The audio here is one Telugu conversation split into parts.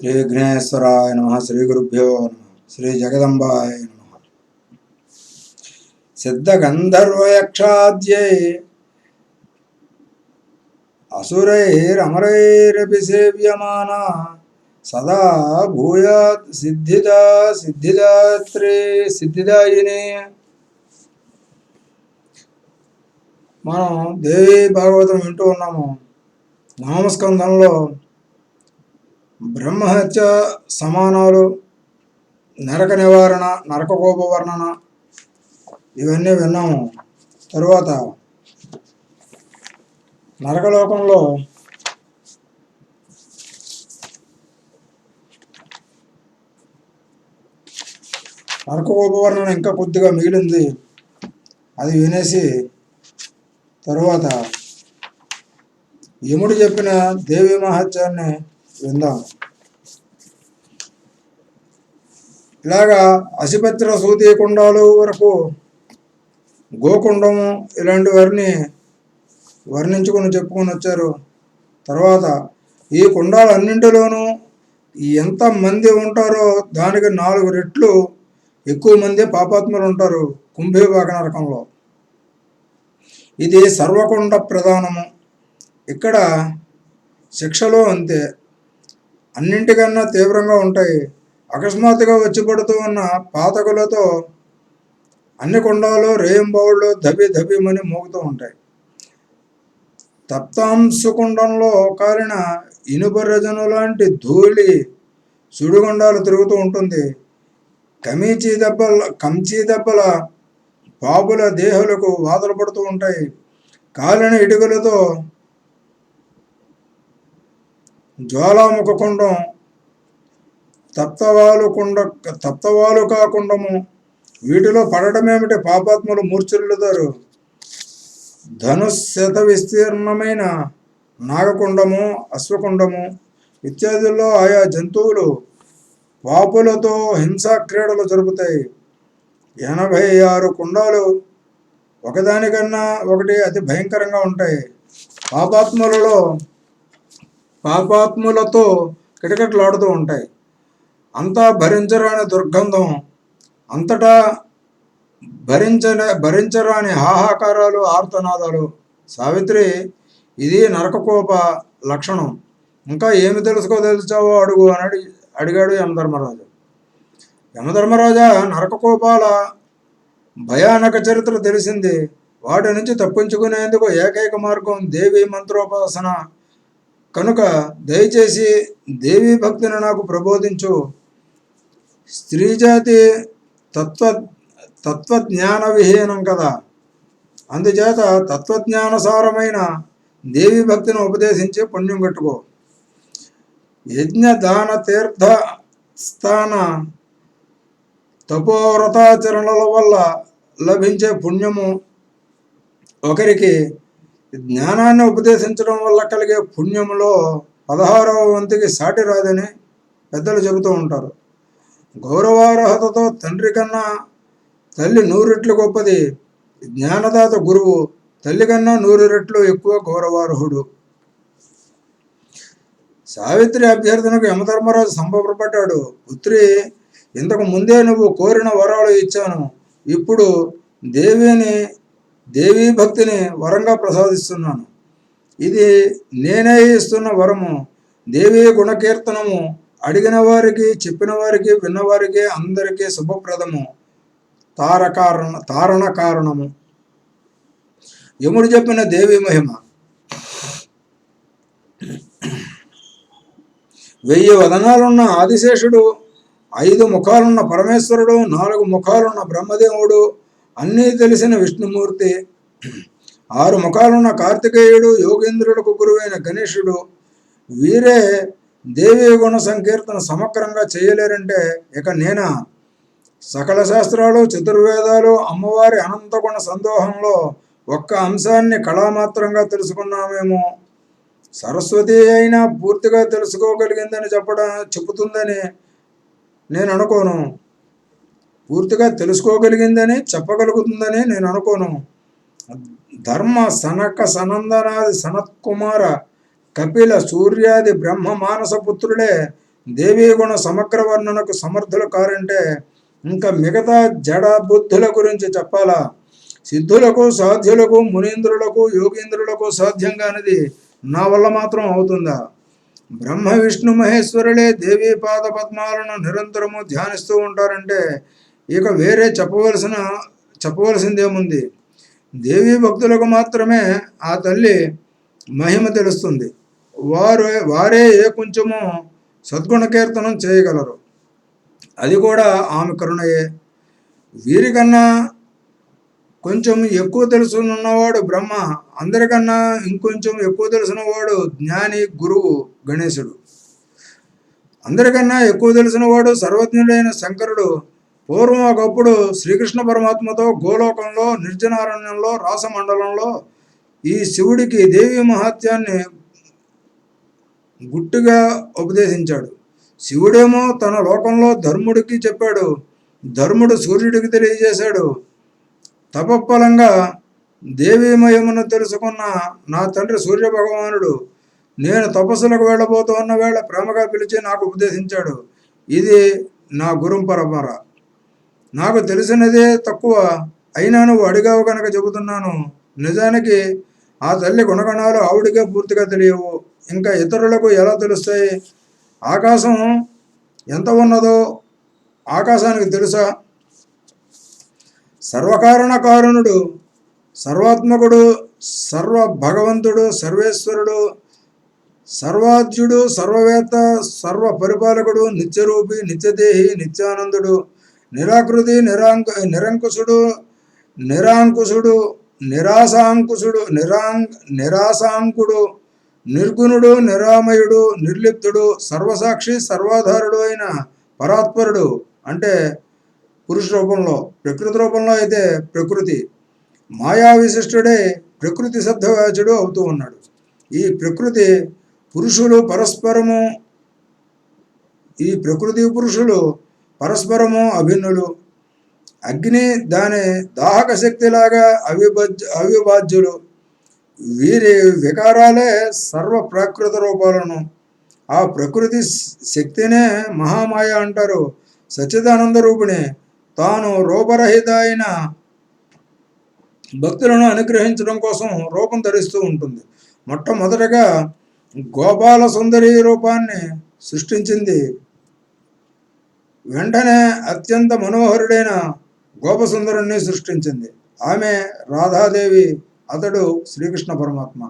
శ్రీ విఘ్నేశ్వరాయ నమ. శ్రీ గురుభ్యో నమ. శ్రీ జగదంబాయ నమ. సిద్ధగంధర్వయక్షాద్యై అసురైరమరైరపి సేవ్యమాన సదా భూయాత్ సిద్ధిదాత్రే సిద్ధిదాయిని. మనం దేవి భాగవతం వింటూ ఉన్నాము. నామస్కందంలో బ్రహ్మహత్య సమానాలు, నరక నివారణ, నరక కోప వర్ణన ఇవన్నీ విన్నాము. తరువాత నరకలోకంలో నరక కోప వర్ణన ఇంకా కొద్దిగా మిగిలింది. అది వినేసి తరువాత యముడు చెప్పిన దేవి మహత్యాన్ని విందాం. ఇలాగా అసిపత్ర సూతి కుండాలు వరకు గోకుండము ఇలాంటి వారిని వర్ణించుకొని చెప్పుకొని వచ్చారు. తర్వాత ఈ కుండాలన్నింటిలోనూ ఎంతమంది ఉంటారో దానికి 4 రెట్లు ఎక్కువ మంది పాపాత్ములు ఉంటారు కుంభీభాగ నరకంలో. ఇది సర్వకుండ ప్రధానము. ఇక్కడ శిక్షలు అంతే, అన్నింటికన్నా తీవ్రంగా ఉంటాయి. అకస్మాత్తుగా వచ్చి పడుతూ ఉన్న పాతకులతో అన్ని కుండాలు రేయింబావుళ్ళు దబిమని మోగుతూ ఉంటాయి. తప్తాంశుకుండంలో కాలిన ఇనుప రజను లాంటి ధూళి సుడిగుండాలు తిరుగుతూ ఉంటుంది. కంచి దెబ్బల పాపుల దేహాలకు వాతలు పడుతూ ఉంటాయి. కాలిన ఇటుకలతో జ్వాలాముఖ కుండం, తప్తవాలు కాకుండము, వీటిలో పడటమేమిటి పాపాత్ములు మూర్ఛిల్లుతారు. ధనుశత విస్తీర్ణమైన నాగకుండము, అశ్వకుండము ఇత్యాదుల్లో ఆయా జంతువులు పాపులతో హింసా క్రీడలు జరుపుతాయి. 86 కుండాలు ఒకదానికన్నా ఒకటి అతి భయంకరంగా ఉంటాయి. పాపాత్ములతో కిటకిటలాడుతూ ఉంటాయి. అంతా భరించరాని దుర్గంధం, అంతటా భరించరాని హాహాకారాలు, ఆర్తనాదాలు. సావిత్రి, ఇది నరకకోప లక్షణం. ఇంకా ఏమి తెలుసావో అడుగు అని అడిగాడు యమధర్మరాజు. యమధర్మరాజా, నరకకోపాల భయానక చరిత్ర తెలిసింది. వాటి నుంచి తప్పించుకునేందుకు ఏకైక మార్గం దేవి మంత్రోపాసన. కనుక దయచేసి దేవీ భక్తిని నాకు ప్రబోధించు. స్త్రీజాతి తత్వజ్ఞాన విహీనం కదా. అందుచేత తత్వజ్ఞానసారమైన దేవీ భక్తిని ఉపదేశించి పుణ్యం కట్టుకో. యజ్ఞ దాన తీర్థ స్థాన తపోవ్రతాచరణల వల్ల లభించే పుణ్యము ఒకరికి జ్ఞానాన్ని ఉపదేశించడం వల్ల కలిగే పుణ్యములో 16వ వంతుకి సాటి రాదని పెద్దలు చెబుతూ ఉంటారు. గౌరవార్హతతో తండ్రి కన్నా తల్లి 100 రెట్లు గొప్పది. జ్ఞానదాత గురువు తల్లి కన్నా 100 రెట్లు ఎక్కువ గౌరవార్హుడు. సావిత్రి అభ్యర్థనకు యమధర్మరాజు సంబరపడ్డాడు. పుత్రి, ఇంతకు ముందే నువ్వు కోరిన వరాలు ఇచ్చాను. ఇప్పుడు దేవీ భక్తిని వరంగా ప్రసాదిస్తున్నాను. ఇది నేనే ఇస్తున్న వరము. దేవీ గుణకీర్తనము అడిగిన వారికి, చెప్పిన వారికి, విన్నవారికి అందరికీ శుభప్రదము, తారణ కారణము. యముడు చెప్పిన దేవి మహిమ. 1000 వదనాలున్న ఆదిశేషుడు, 5 ముఖాలున్న పరమేశ్వరుడు, 4 ముఖాలున్న బ్రహ్మదేవుడు, అన్నీ తెలిసిన విష్ణుమూర్తి, 6 ముఖాలున్న కార్తికేయుడు, యోగేంద్రులకు గురువైన గణేశుడు, వీరే దేవీ గుణ సంకీర్తన సమగ్రంగా చేయలేరంటే ఇక నేనా? సకల శాస్త్రాలు, చతుర్వేదాలు, అమ్మవారి అనంతగుణ సందోహంలో ఒక్క అంశాన్ని కళామాత్రంగా తెలుసుకున్నామేమో. సరస్వతి అయినా పూర్తిగా తెలుసుకోగలిగిందని చెప్పుతుందని నేను అనుకోను. పూర్తిగా తెలుసుకోగలిగిందని చెప్పగలుగుతుందని నేను అనుకోను. ధర్మ సనక సనందనాది సనత్కుమార కపిల సూర్యాది బ్రహ్మ మానస పుత్రులే దేవీ గుణ సమగ్ర వర్ణనకు సమర్థులు కారంటే ఇంకా మిగతా జడ బుద్ధుల గురించి చెప్పాలా? సిద్ధులకు, సాధ్యులకు, మునీంద్రులకు, యోగీంద్రులకు సాధ్యం కానిది నా వల్ల మాత్రం అవుతుందా? బ్రహ్మ విష్ణు మహేశ్వరులే దేవీ పాద పద్మాలను నిరంతరము ధ్యానిస్తూ ఉంటారంటే ఇక వేరే చెప్పవలసిందేముంది? దేవీ భక్తులకు మాత్రమే ఆ తల్లి మహిమ తెలుస్తుంది. వారే ఏ కొంచెమో సద్గుణ కీర్తనం చేయగలరు. అది కూడా ఆమె కరుణయే. వీరికన్నా కొంచెం ఎక్కువ తెలుసున్నవాడు బ్రహ్మ, అందరికన్నా ఇంకొంచెం ఎక్కువ తెలిసినవాడు జ్ఞాని గురువు గణేశుడు, అందరికన్నా ఎక్కువ తెలిసినవాడు సర్వజ్ఞుడైన శంకరుడు. పూర్వం ఒకప్పుడు శ్రీకృష్ణ పరమాత్మతో గోలోకంలో, నిర్జనారణ్యంలో, రాసమండలంలో ఈ శివుడికి దేవీ మహాత్యాన్ని గుట్టుగా ఉపదేశించాడు. శివుడేమో తన లోకంలో ధర్ముడికి చెప్పాడు, ధర్ముడు సూర్యుడికి తెలియజేశాడు. తపఫలంగా దేవీమయమును తెలుసుకున్న నా తండ్రి సూర్యభగవానుడు నేను తపస్సులకు వెళ్ళబోతున్న వేళ ప్రేమగా పిలిచి నాకు ఉపదేశించాడు. ఇది నా గురు పరంపర. నాకు తెలిసినదే తక్కువ, అయినా నువ్వు అడిగావు కనుక చెబుతున్నాను. నిజానికి ఆ తల్లి గుణగణాలు ఆవిడికే పూర్తిగా తెలియవు, ఇంకా ఇతరులకు ఎలా తెలుస్తాయి? ఆకాశం ఎంత ఉన్నదో ఆకాశానికి తెలుసా? సర్వకారణకారుణుడు, సర్వాత్మకుడు, సర్వ భగవంతుడు, సర్వేశ్వరుడు, సర్వాజ్యుడు, సర్వవేత్త, సర్వ పరిపాలకుడు, నిత్యరూపి, నిత్యదేహి, నిత్యానందుడు, నిరాకృతి, నిరంకుశుడు, నిరాంకుశుడు, నిరాశాంకుడు, నిర్గుణుడు, నిరామయుడు, నిర్లిప్తుడు, సర్వసాక్షి, సర్వాధారుడు అయిన పరాత్పరుడు అంటే పురుష రూపంలో, ప్రకృతి రూపంలో అయితే ప్రకృతి, మాయా విశిష్టుడే ప్రకృతి శబ్దవాచుడు అవుతూ ఉన్నాడు. ఈ ప్రకృతి పురుషులు పరస్పరము అభిన్నులు. అగ్ని దాని దాహక శక్తిలాగా అవిభాజ్యులు. వీరి వికారాలే సర్వ ప్రాకృత రూపాలను. ఆ ప్రకృతి శక్తినే మహామాయ అంటారు. సచ్చిదానంద రూపిణి తాను రూపరహిత అయిన భక్తులను అనుగ్రహించడం కోసం రూపం ధరిస్తూ ఉంటుంది. మొట్టమొదటగా గోపాల సుందరి రూపాన్ని సృష్టించింది. వెంటనే అత్యంత మనోహరుడైన గోపసుందరుణ్ణి సృష్టించింది. ఆమె రాధాదేవి, అతడు శ్రీకృష్ణ పరమాత్మ.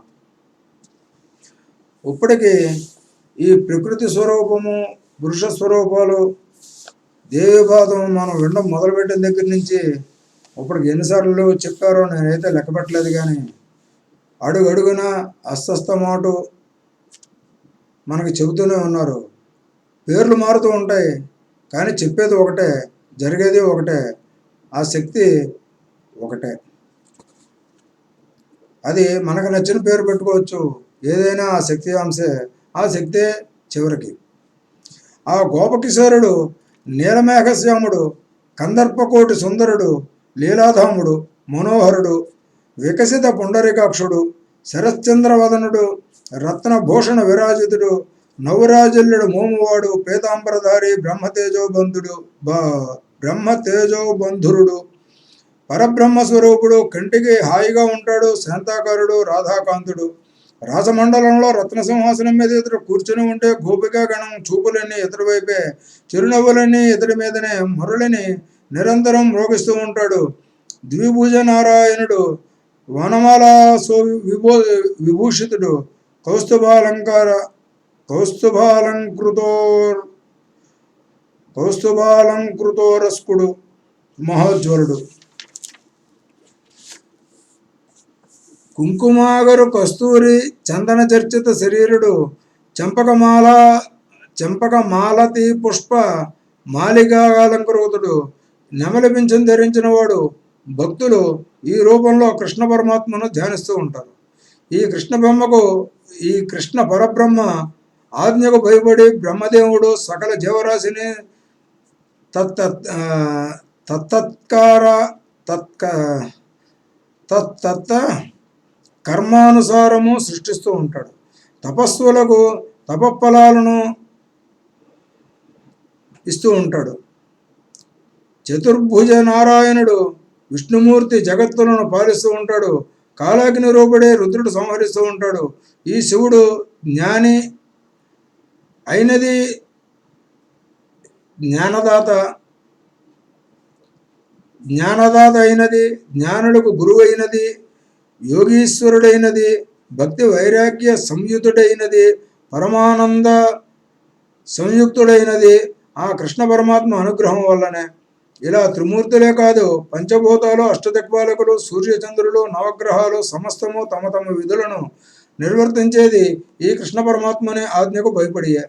ఇప్పటికీ ఈ ప్రకృతి స్వరూపము, పురుష స్వరూపాలు, దేవీపాదం మనం వినడం మొదలుపెట్టిన దగ్గర నుంచి ఇప్పటికి ఎన్నిసార్లు చెప్పారో నేనైతే లెక్క పెట్టలేదు. కానీ అడుగడుగున అస్తస్తమాటు మనకి చెబుతూనే ఉన్నారు. పేర్లు మారుతూ ఉంటాయి కానీ చెప్పేది ఒకటే, జరిగేది ఒకటే. ఆ శక్తి ఒకటే. అది మనకు నచ్చిన పేరు పెట్టుకోవచ్చు, ఏదైనా ఆ శక్తి అంశే. ఆ శక్తే చివరికి. ఆ గోపకిశోరుడు, నీలమేఘశ్యాముడు, కందర్పకోటి సుందరుడు, లీలాధాముడు, మనోహరుడు, వికసిత పుండరీకాక్షుడు, శరశ్చంద్రవదనుడు, రత్నభూషణ విరాజితుడు, నవరాజల్లుడు మోమువాడు, పీతాంబరధారి, బ్రహ్మతేజోబంధురుడు, పరబ్రహ్మస్వరూపుడు, కంటికి హాయిగా ఉంటాడు, శాంతాకారుడు, రాధాకాంతుడు. రాజమండలంలో రత్నసింహాసనం మీద ఇతడు కూర్చుని ఉంటే గోపికా గణం చూపులన్నీ ఇతడి వైపే, చిరునవ్వులన్నీ ఇతడి మీదనే, మురళిని నిరంతరం మ్రోగిస్తూ ఉంటాడు. ద్విభుజ నారాయణుడు, వనమాల విభూషితుడు, కౌస్తుభాలంకృతోరస్కుడు, మహోజ్వలుడు. కుంకుమాగరు కస్తూరి చందన చర్చిత శరీరుడు, చెంపకమాలతి పుష్ప మాలికాలంకృతుడు, నెమలి పింఛం ధరించిన వాడు. భక్తులు ఈ రూపంలో కృష్ణ పరమాత్మను ధ్యానిస్తూ ఉంటారు. ఈ కృష్ణ పరబ్రహ్మ ఆజ్ఞకు భయపడి బ్రహ్మదేవుడు సకల జీవరాశిని కర్మానుసారము సృష్టిస్తూ ఉంటాడు. తపస్సులకు తపఫలాలను ఇస్తూ ఉంటాడు. చతుర్భుజ నారాయణుడు విష్ణుమూర్తి జగత్తులను పాలిస్తూ ఉంటాడు. కాలాగ్ని రూపుడే రుద్రుడు సంహరిస్తూ ఉంటాడు. ఈ శివుడు జ్ఞాని అయినది, జ్ఞానదాత అయినది, జ్ఞానులకు గురువు అయినది, యోగీశ్వరుడైనది, భక్తి వైరాగ్య సంయుతుడైనది, పరమానంద సంయుక్తుడైనది ఆ కృష్ణ పరమాత్మ అనుగ్రహం వల్లనే. ఇలా త్రిమూర్తులే కాదు, పంచభూతాలు, అష్టదిక్పాలకులు, సూర్యచంద్రులు, నవగ్రహాలు సమస్తము తమ తమ విధులను నిర్వర్తించేది ఈ కృష్ణ పరమాత్మనే ఆజ్ఞకు భయపడియే.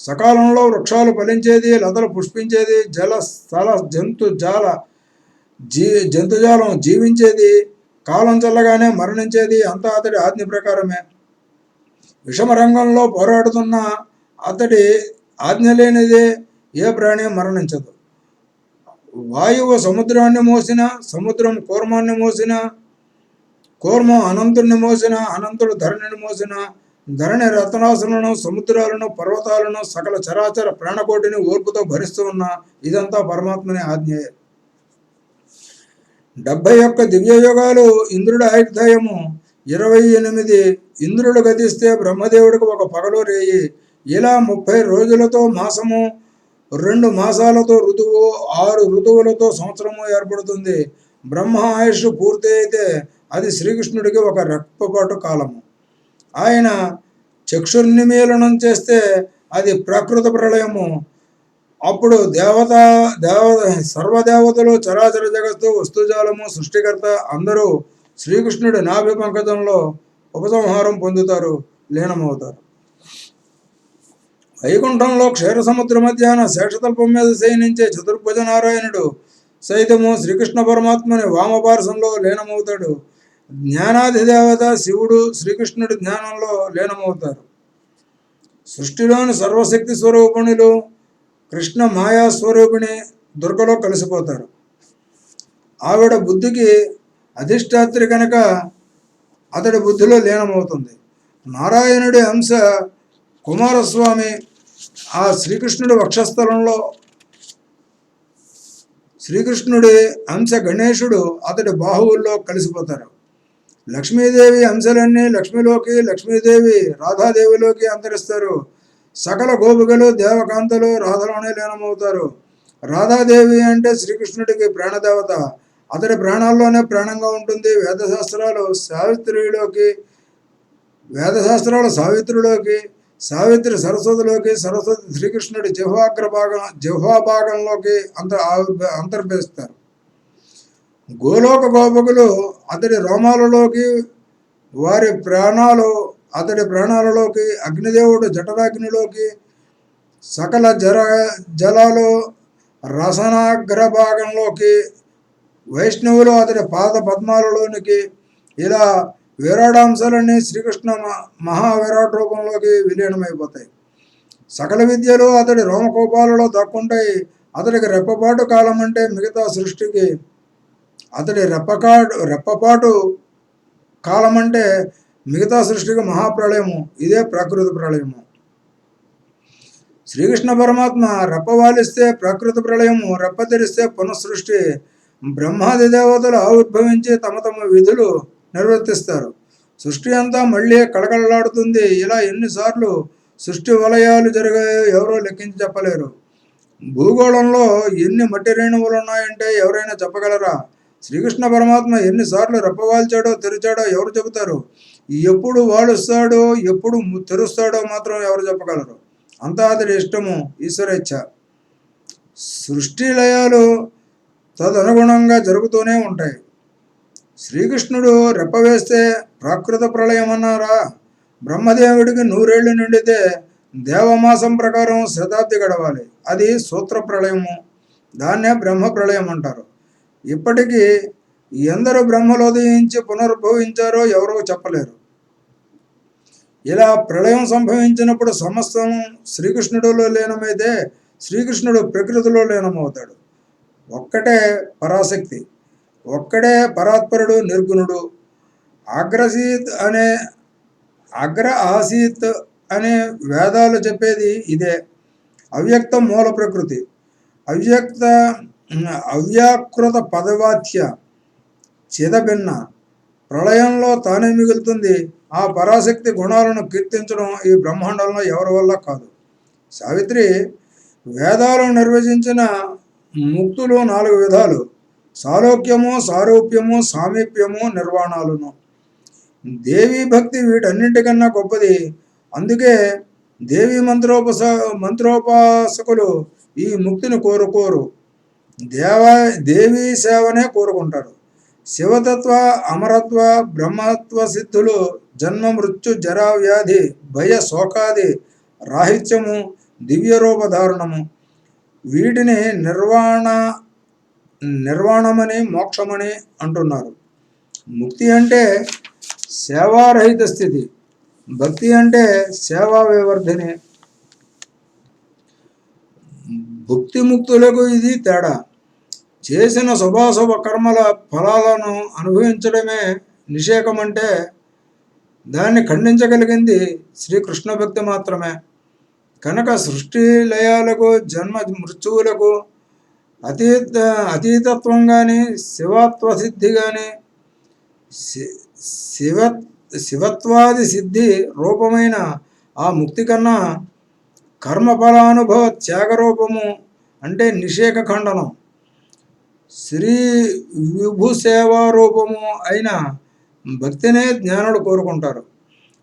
సకాలంలో వృక్షాలు ఫలించేది, లతలు పుష్పించేది, జల స్థల జంతుజాలం జీవించేది, కాలం చల్లగానే మరణించేది అంతా అతడి ఆజ్ఞ ప్రకారమే. విషమ రంగంలో పోరాడుతున్న అతడి ఆజ్ఞ లేనిదే ఏ ప్రాణి మరణించదు. వాయువు సముద్రాన్ని మోసిన, సముద్రం కూర్మాన్ని మోసిన, కూర్మం అనంతుడిని మోసిన, అనంతుడు ధరణిని మోసిన, ధరణి రత్నాసులను, సముద్రాలను, పర్వతాలను, సకల చరాచర ప్రాణకోటిని ఓర్పుతో భరిస్తూ ఉన్న ఇదంతా పరమాత్మని ఆజ్ఞయే. 71 దివ్యయుగాలు ఇంద్రుడి ఆయుర్దాయము 28. ఇంద్రుడు గతిస్తే బ్రహ్మదేవుడికి ఒక పగలు రేయి. ఇలా 30 రోజులతో మాసము, 2 మాసాలతో ఋతువు, 6 ఋతువులతో సంవత్సరము ఏర్పడుతుంది. బ్రహ్మ ఆయుష్ పూర్తి అయితే అది శ్రీకృష్ణుడికి ఒక రెప్పపాటు కాలము. ఆయన చక్షుర్నిమీలనం చేస్తే అది ప్రకృత ప్రళయము. అప్పుడు సర్వదేవతలు, చరాచర జగత్తు, వస్తుజాలము, సృష్టికర్త అందరూ శ్రీకృష్ణుడి నాభి పంకజంలో ఉపసంహారం పొందుతారు, లీనమవుతారు. వైకుంఠంలో క్షీర సముద్ర మధ్యాహ్న శేషతల్పం మీద శయనించే చతుర్భుజ నారాయణుడు సైతము శ్రీకృష్ణ పరమాత్మని వామపార్శ్వంలో లీనమవుతాడు. జ్ఞానాధిదేవత శివుడు శ్రీకృష్ణుడి జ్ఞానంలో లీనమవుతారు. సృష్టిలోని సర్వశక్తి స్వరూపిణులు కృష్ణ మాయాస్వరూపిణి దుర్గలో కలిసిపోతారు. ఆవిడ బుద్ధికి అధిష్టాత్రి కనుక అతడి బుద్ధిలో లీనమవుతుంది. నారాయణుడి అంశ కుమారస్వామి ఆ శ్రీకృష్ణుడి వక్షస్థలంలో, శ్రీకృష్ణుడి అంశ గణేశుడు అతడి బాహువుల్లో కలిసిపోతారు. లక్ష్మీదేవి అంశలన్నీ లక్ష్మిలోకి, లక్ష్మీదేవి రాధాదేవిలోకి అంతరిస్తారు. సకల గోపికలు, దేవకాంతలు రాధలోనే లీనమవుతారు. రాధాదేవి అంటే శ్రీకృష్ణుడికి ప్రాణదేవత, అతడి ప్రాణాల్లోనే ప్రాణంగా ఉంటుంది. వేదశాస్త్రాలు సావిత్రిలోకి, సావిత్రి సరస్వతిలోకి, సరస్వతి శ్రీకృష్ణుడి జిహ్వాభాగంలోకి అంతర్భవిస్తారు. గోలోక గోపకులు అతడి రోమాలలోకి, వారి ప్రాణాలు అతడి ప్రాణాలలోకి, అగ్నిదేవుడు జఠరాగ్నిలోకి, సకల జలాలు రసనాగ్రభాగంలోకి, వైష్ణవులు అతడి పాద పద్మాలలోనికి, ఇలా విరాడాంశాలన్నీ శ్రీకృష్ణ మహావిరాట్ రూపంలోకి విలీనమైపోతాయి. సకల విద్యలు అతడి రోమకోపాలలో దక్కుంటాయి. అతడికి రెప్పపాటు కాలం అంటే మిగతా సృష్టికి, అతడి రెప్పపాటు కాలం అంటే మిగతా సృష్టికి మహాప్రళయము. ఇదే ప్రకృతి ప్రళయము. శ్రీకృష్ణ పరమాత్మ రెప్పవాలిస్తే ప్రకృతి ప్రళయము, రెప్ప తెరిస్తే పునఃసృష్టి. బ్రహ్మాది దేవతలు ఆవిర్భవించి తమ తమ విధులు నిర్వర్తిస్తారు. సృష్టి అంతా మళ్ళీ కళకళలాడుతుంది. ఇలా ఎన్నిసార్లు సృష్టి వలయాలు జరిగాయో ఎవరో లెక్కించి చెప్పలేరు. భూగోళంలో ఎన్ని మట్టి రేణువులు ఉన్నాయంటే ఎవరైనా చెప్పగలరా? శ్రీకృష్ణ పరమాత్మ ఎన్నిసార్లు రెప్పవాల్చాడో తెరిచాడో ఎవరు చెబుతారు? ఎప్పుడు వాడుస్తాడో ఎప్పుడు తెరుస్తాడో మాత్రం ఎవరు చెప్పగలరు? అంతా అతడి ఇష్టము, ఈశ్వరేచ్ఛ. సృష్టి లయాలు తదనుగుణంగా జరుగుతూనే ఉంటాయి. శ్రీకృష్ణుడు రెప్పవేస్తే ప్రాకృత ప్రళయం అన్నారా? బ్రహ్మదేవుడికి 100 ఏళ్ళు నిండితే దేవమాసం ప్రకారం శతాబ్ది గడవాలి. అది సూత్ర ప్రళయము. దాన్నే బ్రహ్మ ప్రళయం అంటారు. ఇప్పటికీ ఎందరు బ్రహ్మలు ఉదయించి పునరుద్భవించారో ఎవరో చెప్పలేరు. ఇలా ప్రళయం సంభవించినప్పుడు సమస్తం శ్రీకృష్ణుడిలో లీనమైతే శ్రీకృష్ణుడు ప్రకృతిలో లీనమవుతాడు. ఒక్కటే పరాశక్తి, ఒక్కడే పరాత్పరుడు, నిర్గుణుడు. అగ్ర ఆసీత్ అనే వేదాలు చెప్పేది ఇదే. అవ్యక్తం మూల ప్రకృతి. అవ్యక్త అవ్యాకృత పదవాచ్య చిదభిన్న. ప్రళయంలో తానే మిగులుతుంది. ఆ పరాశక్తి గుణాలను కీర్తించడం ఈ బ్రహ్మాండంలో ఎవరి వల్ల కాదు. సావిత్రి వేదాలు నిర్వచించిన ముక్తులు 4 విధాలు: సాలోక్యము, సారూప్యము, సామీప్యము, నిర్వాణాలును. దేవీ భక్తి వీటన్నింటికన్నా గొప్పది. అందుకే దేవీ మంత్రోపాసకులు ఈ ముక్తిని కోరుకోరు, దేవీ సేవనే కోరుకుంటారు. శివతత్వ, అమరత్వ, బ్రహ్మత్వ సిద్ధులు జన్మ మృత్యు జరా వ్యాధి భయ శోకాది రాహిత్యము, దివ్యరూపధారణము, వీటిని నిర్వాణమని, మోక్షమని అంటున్నారు. ముక్తి అంటే సేవారహిత స్థితి, భక్తి అంటే సేవా వివర్ధిని. భుక్తి ముక్తులకు ఇది తేడా. చేసిన శుభాశుభ కర్మల ఫలాలను అనుభవించడమే నిషేకం అంటే దాన్ని ఖండించగలిగింది శ్రీకృష్ణ భక్తి మాత్రమే. కనుక సృష్టి లయాలకు, జన్మ మృత్యువులకు అతీతత్వం కానీ, శివత్వసిద్ధి కానీ, శివత్వాది సిద్ధి రూపమైన ఆ ముక్తి కన్నా కర్మఫలానుభవ త్యాగరూపము అంటే నిషేక ఖండనం, శ్రీ విభు సేవారూపము అయిన భక్తినే జ్ఞానులు కోరుకుంటారు.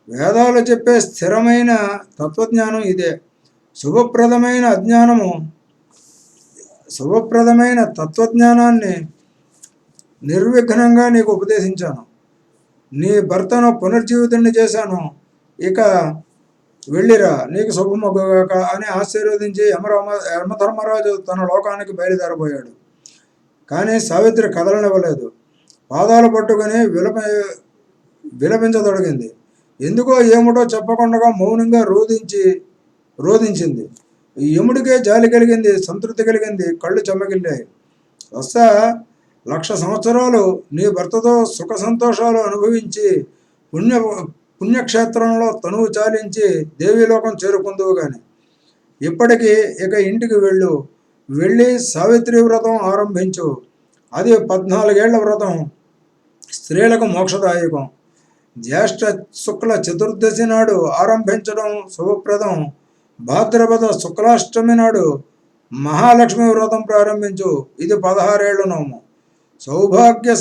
వేదాలు చెప్పే స్థిరమైన తత్వజ్ఞానం ఇదే. శుభప్రదమైన తత్వజ్ఞానాన్ని నిర్విఘ్నంగా నీకు ఉపదేశించాను. నీ భర్తను పునర్జీవితుడిని చేశాను. ఇక వెళ్ళిరా, నీకు శుభమగుగాక అని ఆశీర్వదించి యమధర్మరాజు తన లోకానికి బయలుదేరబోయాడు. కానీ సావిత్రి కదలనివ్వలేదు. పాదాలు పట్టుకుని విలపించదొడిగింది. ఎందుకో ఏమిటో చెప్పకుండా మౌనంగా రోధించింది. యముడికే జాలి కలిగింది, సంతృప్తి కలిగింది, కళ్ళు చెమ్మగిల్లాయి. 1,00,000 సంవత్సరాలు నీ భర్తతో సుఖ సంతోషాలు అనుభవించి పుణ్యక్షేత్రంలో తనువు చాలించి దేవీలోకం చేరుకుందువు గాని ఇప్పటికీ ఇక ఇంటికి వెళ్ళి సావిత్రి వ్రతం ఆరంభించు. అది 14 ఏళ్ల వ్రతం. స్త్రీలకు మోక్షదాయకం. జ్యేష్ఠ శుక్ల చతుర్దశి నాడు ఆరంభించడం శుభప్రదం. భాద్రపద శుక్లాష్టమి నాడు మహాలక్ష్మి వ్రతం ప్రారంభించు. ఇది 16 ఏళ్ల నోము. సౌభాగ్య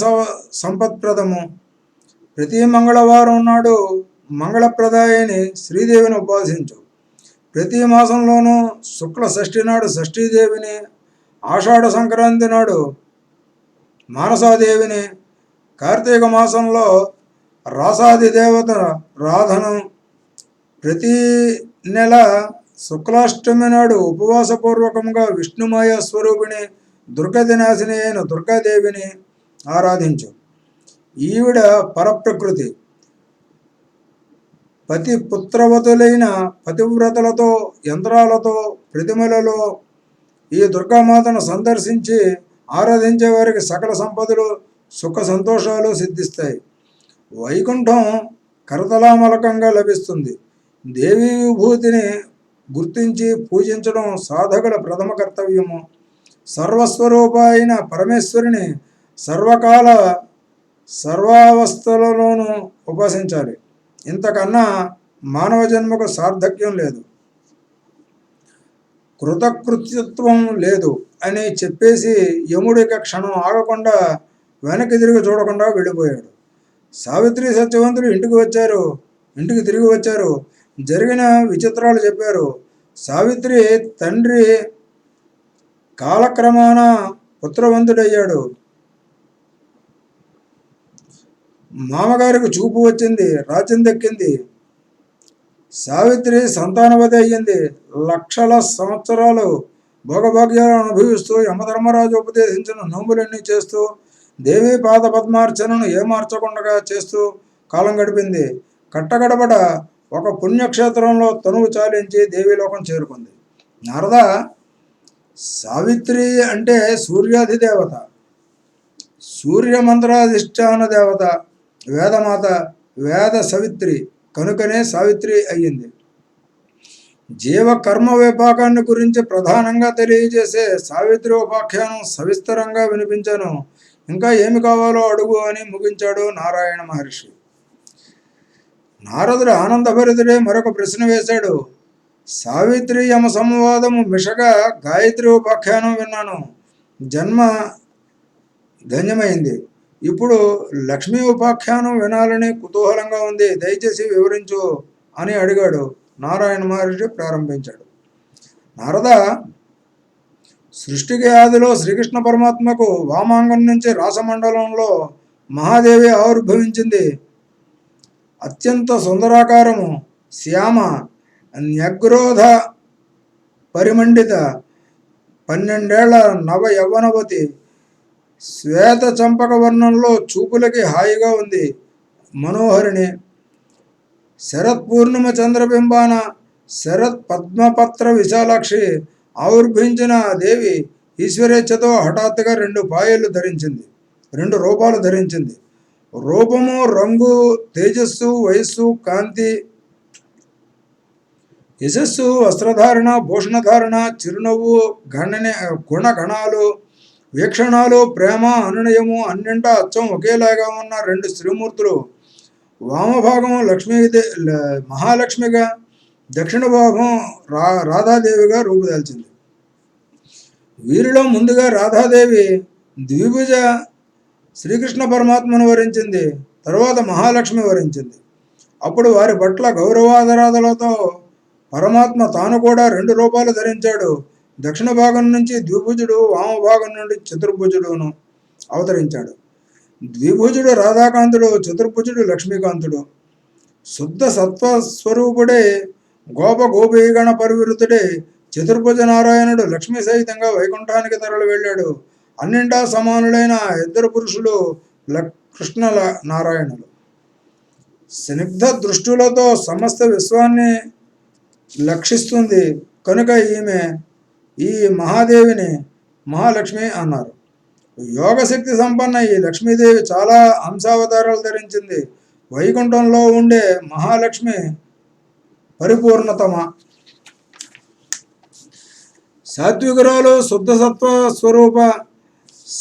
సంపత్ప్రదము. ప్రతి మంగళవారం నాడు మంగళప్రదాయని శ్రీదేవిని ఉపాసించు. ప్రతి మాసంలోనూ శుక్ల షష్ఠి నాడు షష్ఠీదేవిని, ఆషాఢ సంక్రాంతి నాడు మానసాదేవిని, కార్తీక మాసంలో రాసాది దేవత రాధను, ప్రతి నెల శుక్లాష్టమి నాడు ఉపవాసపూర్వకంగా విష్ణుమాయ స్వరూపిణి దుర్గదినాశిని అయిన దుర్గాదేవిని ఆరాధించు. ఈవిడ పరప్రకృతి. పుత్రవతులైన పతివ్రతలతో, యంత్రాలతో, ప్రతిమలలో ఈ దుర్గామాతను సందర్శించి ఆరాధించే వారికి సకల సంపదలు, సుఖ సంతోషాలు సిద్ధిస్తాయి. వైకుంఠం కరతలామలకంగా లభిస్తుంది. దేవీ విభూతిని గుర్తించి పూజించడం సాధకుల ప్రథమ కర్తవ్యము. సర్వస్వరూప అయిన పరమేశ్వరిని సర్వకాల సర్వావస్థలలోనూ ఉపాసించాలి. ఇంతకన్నా మానవ జన్మకు సార్థక్యం లేదు, కృతకృత్యత్వం లేదు అని చెప్పేసి యముడికి క్షణం ఆగకుండా వెనక్కి తిరిగి చూడకుండా వెళ్ళిపోయాడు. సావిత్రి సత్యవంతులు ఇంటికి తిరిగి వచ్చారు. జరిగిన విచిత్రాలు చెప్పారు. సావిత్రి తండ్రి కాలక్రమాన పుత్రవంతుడయ్యాడు. మామగారికి చూపు వచ్చింది, రాజ్యం దక్కింది. సావిత్రి సంతానవతి అయ్యింది. లక్షల సంవత్సరాలు భోగభాగ్యాలు అనుభవిస్తూ యమధర్మరాజు ఉపదేశించిన నోములన్నీ చేస్తూ దేవీ పాద పద్మార్చనను ఏమార్చకుండా చేస్తూ కాలం గడిపింది. కట్టగడపడ ఒక పుణ్యక్షేత్రంలో తనువు చాలించి దేవీలోకం చేరుకుంది. నారద, సావిత్రి అంటే సూర్యాధిదేవత, సూర్యమంత్రాధిష్టాన దేవత, వేదమాత, వేద సవిత్రి. కనుకనే సావిత్రి అయ్యింది. జీవ కర్మ విపాకాన్ని గురించి ప్రధానంగా తెలియజేసే సావిత్రి ఉపాఖ్యానం సవిస్తరంగా వినిపించాను. ఇంకా ఏమి కావాలో అడుగు అని ముగించాడు నారాయణ మహర్షి. నారదుడు ఆనందభరితుడే మరొక ప్రశ్న వేశాడు. సావిత్రి యమ సంవాదము మిషగా గాయత్రి ఉపాఖ్యానం విన్నాను. జన్మ ధన్యమైంది. ఇప్పుడు లక్ష్మీ ఉపాఖ్యానం వినాలని కుతూహలంగా ఉంది. దయచేసి వివరించు అని అడిగాడు. నారాయణ మహర్షి ప్రారంభించాడు. నారద, సృష్టికి ఆదిలో శ్రీకృష్ణ పరమాత్మకు వామాంగం నుంచి రాసమండలంలో మహాదేవి ఆవిర్భవించింది. అత్యంత సుందరాకారము, శ్యామ, న్యగ్రోధ పరిమండిత, 12 ఏళ్ల నవ యవ్వనవతి, శ్వేత చంపక వర్ణంలో చూపులకి హాయిగా ఉంది. మనోహరిణి. శరత్ పూర్ణిమ చంద్రబింబాన శరత్ పద్మపత్ర విశాలాక్షి ఆవిర్భవించిన దేవి ఈశ్వరేచ్ఛతో హఠాత్తుగా 2 పాయలు ధరించింది. 2 రూపాలు ధరించింది. రూపము, రంగు, తేజస్సు, వయస్సు, కాంతి, యశస్సు, వస్త్రధారణ, భూషణధారణ, చిరునవ్వు, గుణగణాలు, వీక్షణాలు, ప్రేమ, అనునయము అన్నింటా అచ్చం ఒకేలాగా ఉన్న 2 స్త్రీమూర్తులు. వామభాగం మహాలక్ష్మిగా, దక్షిణ భాగం రాధాదేవిగా రూపుదాల్చింది. వీరిలో ముందుగా రాధాదేవి ద్విభుజ శ్రీకృష్ణ పరమాత్మను వరించింది. తరువాత మహాలక్ష్మి వరించింది. అప్పుడు వారి పట్ల గౌరవాదరాధలతో పరమాత్మ తాను కూడా 2 రూపాలు ధరించాడు. దక్షిణ భాగం నుంచి ద్విభుజుడు, వామభాగం నుండి చతుర్భుజుడును అవతరించాడు. ద్విభుజుడు రాధాకాంతుడు, చతుర్భుజుడు లక్ష్మీకాంతుడు. శుద్ధ సత్వస్వరూపుడే, గోపగోపీగణ పరివృతుడే చతుర్భుజ నారాయణుడు లక్ష్మీ సహితంగా వైకుంఠానికి తరలి వెళ్ళాడు. అన్నింటా సమానులైన 2 పురుషులు కృష్ణ నారాయణులు. స్నిగ్ధ దృష్టులతో సమస్త విశ్వాన్ని లక్షిస్తుంది కనుక ఈ మహాదేవిని మహాలక్ష్మి అన్నారు. యోగశక్తి సంపన్న ఈ లక్ష్మీదేవి చాలా అంశావతారాలు ధరించింది. వైకుంఠంలో ఉండే మహాలక్ష్మి పరిపూర్ణతమ, సాత్వికురాలు, శుద్ధ సత్వ స్వరూప,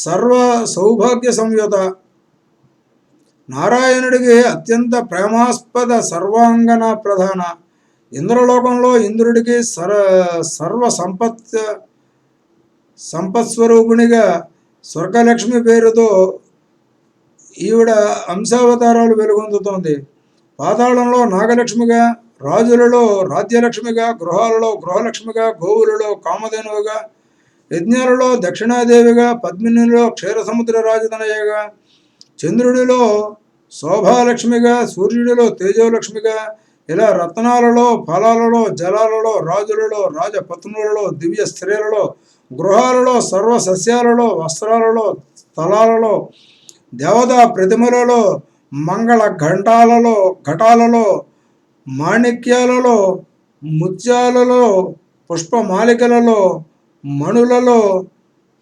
సర్వ సౌభాగ్య సంయుత. నారాయణుడికి అత్యంత ప్రేమాస్పద సర్వాంగన ప్రధాన. ఇంద్రలోకంలో ఇంద్రుడికి సర్వ సంపత్స్వరూపునిగా స్వర్గలక్ష్మి పేరుతో ఈవిడ అంశావతారాలు వెలుగొందుతోంది. పాతాళంలో నాగలక్ష్మిగా, రాజులలో రాజ్యలక్ష్మిగా, గృహాలలో గృహలక్ష్మిగా, గోవులలో కామధేనువుగా, యజ్ఞాలలో దక్షిణాదేవిగా, పద్మినిలో క్షీరసముద్ర రాజతనయగా, చంద్రుడిలో శోభాలక్ష్మిగా, సూర్యుడిలో తేజోలక్ష్మిగా, ఇలా రత్నాలలో, ఫలాలలో, జలాలలో, రాజులలో, రాజపత్నులలో, దివ్య స్త్రీలలో, గృహాలలో, సర్వ సస్యాలలో, వస్త్రాలలో, స్థలాలలో, దేవతా ప్రతిమలలో, మంగళ ఘటాలలో, మాణిక్యాలలో, ముత్యాలలో, పుష్పమాలికలలో, మణులలో,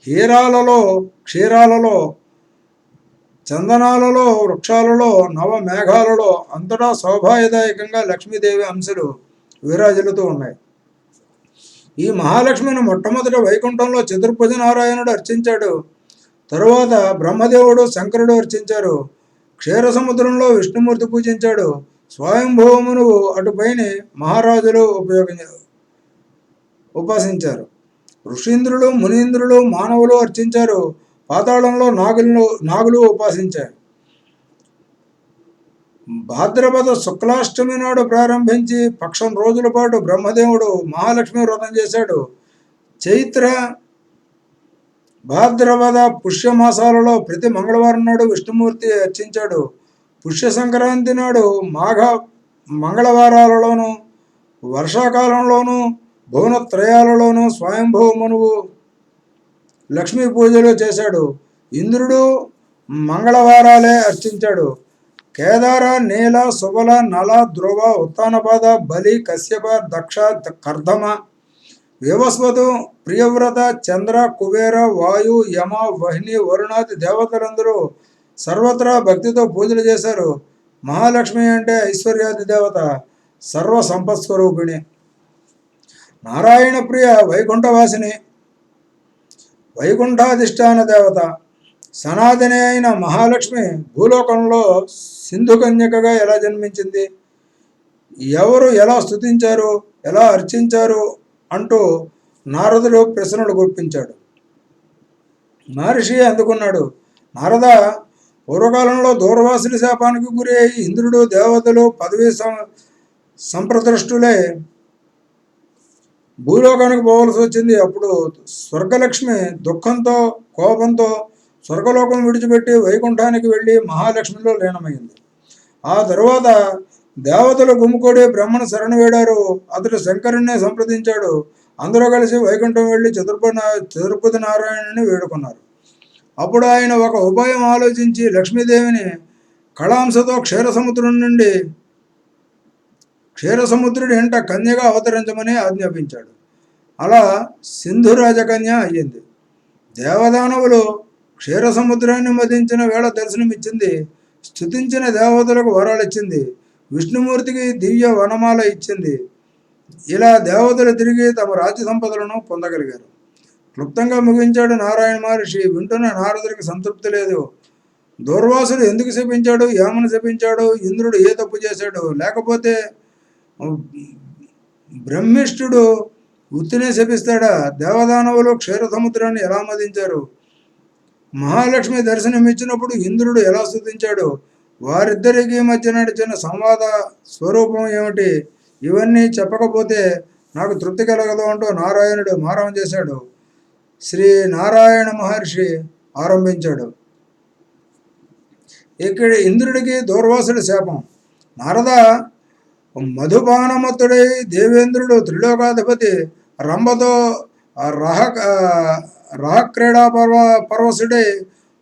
హీరాలలో, క్షీరాలలో, చందనాలలో, వృక్షాలలో, నవమేఘాలలో అంతటా శోభాయదాయకంగా లక్ష్మీదేవి అంశలు విరాజిల్లుతూ ఉన్నాయి. ఈ మహాలక్ష్మిని మొట్టమొదట వైకుంఠంలో చతుర్భుజ నారాయణుడు అర్చించాడు. తరువాత బ్రహ్మదేవుడు, శంకరుడు అర్చించారు. క్షీరసముద్రంలో విష్ణుమూర్తి పూజించాడు. స్వయంభూమును అటుపైన మహారాజులు ఉపాసించారు. ఋషీంద్రులు, మునీంద్రులు, మానవులు అర్చించారు. పాతాళంలో నాగులు ఉపాసించారు. భాద్రపద శుక్లాష్టమి నాడు ప్రారంభించి పక్షం రోజుల పాటు బ్రహ్మదేవుడు మహాలక్ష్మి వ్రతం చేశాడు. చైత్ర భాద్రపద పుష్యమాసాలలో ప్రతి మంగళవారం నాడు విష్ణుమూర్తి అర్చించాడు. పుష్య సంక్రాంతి నాడు మాఘ మంగళవారాలలోనూ, వర్షాకాలంలోనూ, భువనత్రయాలలోనూ స్వయంభూ మనువు లక్ష్మీ పూజలు చేశాడు. ఇంద్రుడు మంగళవారాలే అర్చించాడు. కేదార, నీల, సుబల, నల, ధ్రువ, ఉత్తానపాద, బలి, కశ్యప, దక్ష, కర్దమ, వివస్వతు, ప్రియవ్రత, చంద్ర, కుబేర, వాయు, యమ, వహ్ని, వరుణాది దేవతలందరూ సర్వత్రా భక్తితో పూజలు చేశారు. మహాలక్ష్మి అంటే ఐశ్వర్యాది దేవత, సర్వ సంపత్స్వరూపిణి. నారాయణ ప్రియ వైకుంఠవాసిని, వైకుంఠాధిష్టాన దేవత, సనాతని అయిన మహాలక్ష్మి భూలోకంలో సింధు కన్యకగా ఎలా జన్మించింది, ఎవరు ఎలా స్తుతించారు, ఎలా అర్చించారు అంటూ నారదుడు ప్రశ్నలు గుప్పించాడు. మహర్షి అందుకున్నాడు. నారద, పూర్వకాలంలో దూర్వాసుని శాపానికి గురి అయి ఇంద్రుడు, దేవతలు పదవి సంప్రదృష్టులై భూలోకానికి పోవలసి వచ్చింది. అప్పుడు స్వర్గలక్ష్మి దుఃఖంతో కోపంతో స్వర్గలోకం విడిచిపెట్టి వైకుంఠానికి వెళ్ళి మహాలక్ష్మిలో లీనమైంది. ఆ తరువాత దేవతలు గుమ్ముకొడి బ్రహ్మను శరణు వేడారు. అతడు శంకరుణ్ణి సంప్రదించాడు. అందరూ కలిసి వైకుంఠం వెళ్ళి చతుర్పతి నారాయణుని వేడుకున్నారు. అప్పుడు ఆయన ఒక ఉపాయం ఆలోచించి లక్ష్మీదేవిని కళాంశతో క్షీరసముద్రుడి ఇంట కన్యగా అవతరించమని ఆజ్ఞాపించాడు. అలా సింధురాజకన్య అయ్యింది. దేవదానవులు క్షీరసముద్రాన్ని మదించిన వేళ దర్శనమిచ్చింది. స్తుతించిన దేవతలకు వరాలిచ్చింది. విష్ణుమూర్తికి దివ్య వనమాల ఇచ్చింది. ఇలా దేవతలు తిరిగి తమ రాజ్య సంపదలను పొందగలిగారు. క్లుప్తంగా ముగించాడు నారాయణ మహర్షి. వింటున్న నారదుడికి సంతృప్తి లేదు. దూర్వాసుడు ఎందుకు శపించాడు, ఏమని శపించాడు, ఇంద్రుడు ఏ తప్పు చేశాడు, లేకపోతే బ్రహ్మిష్ఠుడు ఉత్తినే శపిస్తాడా, దేవదానవులు క్షీర సముద్రాన్ని ఎలా మదించారు, మహాలక్ష్మి దర్శనమిచ్చినప్పుడు ఇంద్రుడు ఎలా స్తుతించాడు, వారిద్దరికి మధ్య నడిచిన సంవాద స్వరూపం ఏమిటి, ఇవన్నీ చెప్పకపోతే నాకు తృప్తి కలగదు అంటూ నారాయణుడు మారం చేశాడు. శ్రీ నారాయణ మహర్షి ఆరంభించాడు. ఇక్కడ ఇంద్రుడికి దూర్వాసుడి శాపం. నారద, మధుపానమత్తుడై దేవేంద్రుడు త్రిలోకాధిపతి రంభతో రహక్రీడా పరవశుడై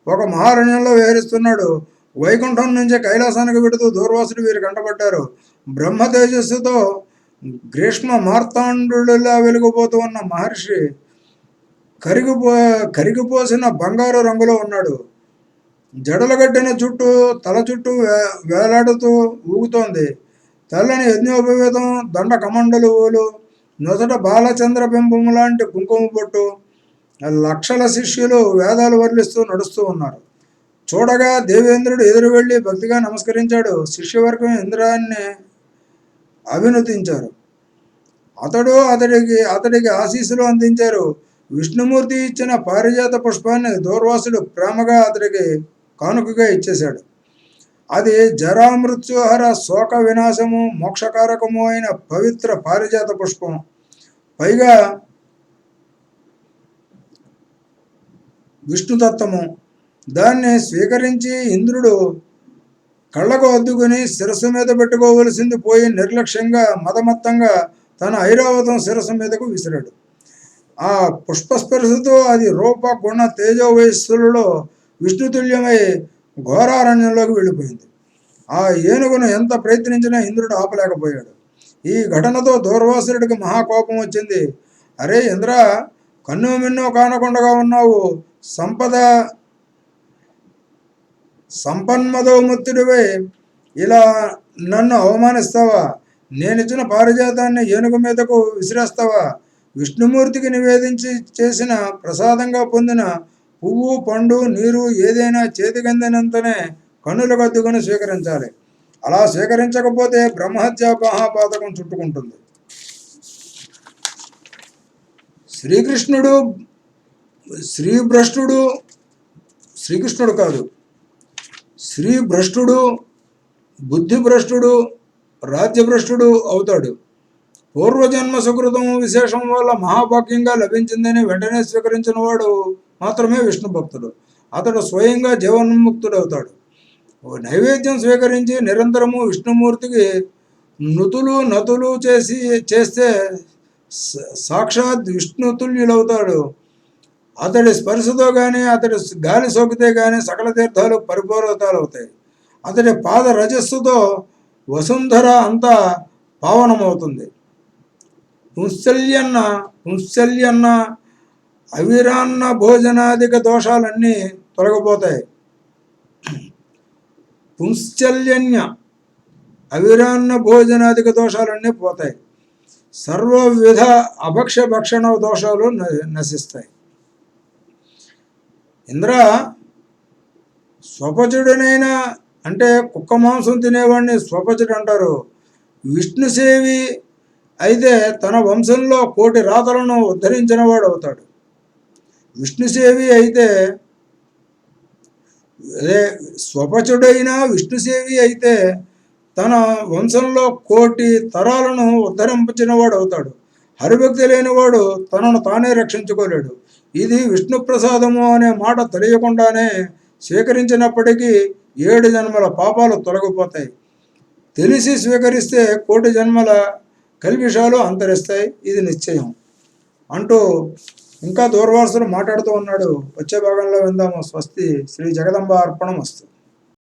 ఒక మహారణ్యంలో విహరిస్తున్నాడు. వైకుంఠం నుంచి కైలాసానికి విడుతూ దూర్వాసుడు వీరు కంటపడ్డారు. బ్రహ్మ తేజస్సుతో గ్రీష్మ మార్తాండులా వెలిగిపోతూ ఉన్న మహర్షి కరిగిపోసిన బంగారు రంగులో ఉన్నాడు. జడలగట్టిన చుట్టూ తల చుట్టూ వేలాడుతూ ఊగుతోంది. తెల్లని యజ్ఞోపవేతం, దండ కమండలువులు, నొసట బాలచంద్ర బింబము లాంటి కుంకుమ పొట్టు, లక్షల శిష్యులు వేదాలు వర్లిస్తూ నడుస్తూ ఉన్నారు. చూడగా దేవేంద్రుడు ఎదురు వెళ్ళి భక్తిగా నమస్కరించాడు. శిష్యవర్గం ఇంద్రాన్ని అభినుతించారు. అతడికి ఆశీస్సులు అందించారు. విష్ణుమూర్తి ఇచ్చిన పారిజాత పుష్పాన్ని దూర్వాసుడు ప్రేమగా అతడికి కానుకగా ఇచ్చేశాడు. అది జరామృత్యుహర శోక వినాశము మోక్షకారకము అయిన పవిత్ర పారిజాత పుష్పం. పైగా విష్ణుతత్వము. దాన్ని స్వీకరించి ఇంద్రుడు కళ్ళకు అద్దుకుని శిరస్సు మీద పెట్టుకోవలసింది పోయి నిర్లక్ష్యంగా మదమత్తంగా తన ఐరావతం శిరస్సు మీదకు విసిరాడు. ఆ పుష్పస్పర్శతో అది రూప గుణ తేజో వయస్సులలో విష్ణుతుల్యమై ఘోరారణ్యంలోకి వెళ్ళిపోయింది. ఆ ఏనుగును ఎంత ప్రయత్నించినా ఇంద్రుడు ఆపలేకపోయాడు. ఈ ఘటనతో దూర్వాసురుడికి మహాకోపం వచ్చింది. అరే ఇంద్ర, కన్ను మిన్నో కానకుండా ఉన్నావు, సంపన్మదోముత్తుడివై ఇలా నన్ను అవమానిస్తావా? నేనిచ్చిన పారిజాతాన్ని ఏనుగు మీదకు విసిరేస్తావా? విష్ణుమూర్తికి నివేదించి చేసిన ప్రసాదంగా పొందిన పువ్వు, పండు, నీరు ఏదైనా చేతికందినంతనే కన్నులకు అద్దుకొని స్వీకరించాలి. అలా స్వీకరించకపోతే బ్రహ్మహత్య మహాపాతకం చుట్టుకుంటుంది. శ్రీభ్రష్టుడు బుద్ధిభ్రష్టుడు రాజ్యభ్రష్టుడు అవుతాడు. పూర్వజన్మ సుకృతం విశేషం వల్ల మహాభాగ్యంగా లభించిందని వెంటనే స్వీకరించిన వాడు మాత్రమే విష్ణు భక్తుడు. అతడు స్వయంగా జీవన్ముక్తుడవుతాడు. నైవేద్యం స్వీకరించి నిరంతరము విష్ణుమూర్తికి నతులు చేస్తే సాక్షాత్ విష్ణుతుల్యులవుతాడు. అతడి స్పర్శతో కానీ అతడి గాలి సోకితే కానీ సకల తీర్థాలు పరిపూర్వతాలు అవుతాయి. అతడి పాద రజస్సుతో వసుంధర అంతా పావనమవుతుంది. పుంసల్యన్న అవిరాన్న భోజనాధిక దోషాలన్నీ తొలగిపోతాయి. పుంసల్యన్య అవిరాన్న భోజనాధిక దోషాలన్నీ పోతాయి. సర్వవిధ అభక్ష్య భక్షణ దోషాలు నశిస్తాయి. ఇంద్ర, స్వపచుడనైనా అంటే కుక్క మాంసం తినేవాడిని స్వపచుడు అంటారు. విష్ణుసేవి అయితే తన వంశంలో 1,000,000 రాతలను ఉద్ధరించిన వాడు అవుతాడు. విష్ణుసేవి అయితే అదే స్వపచుడైన విష్ణుసేవి అయితే తన వంశంలో 1,000,000 తరాలను ఉద్ధరించిన వాడు అవుతాడు. హరిభక్తి లేనివాడు తనను తానే రక్షించుకోలేడు. ఇది విష్ణు ప్రసాదము అనే మాట తెలియకుండానే స్వీకరించినప్పటికీ 7 జన్మల పాపాలు తొలగిపోతాయి. తెలిసి స్వీకరిస్తే 1,000,000 జన్మల కల్పిషాలు అంతరిస్తాయి. ఇది నిశ్చయం అంటూ ఇంకా దూర్వాసుడు మాట్లాడుతూ ఉన్నాడు. వచ్చే భాగంలో విందాము. స్వస్తి. శ్రీ జగదంబ అర్పణమస్తు.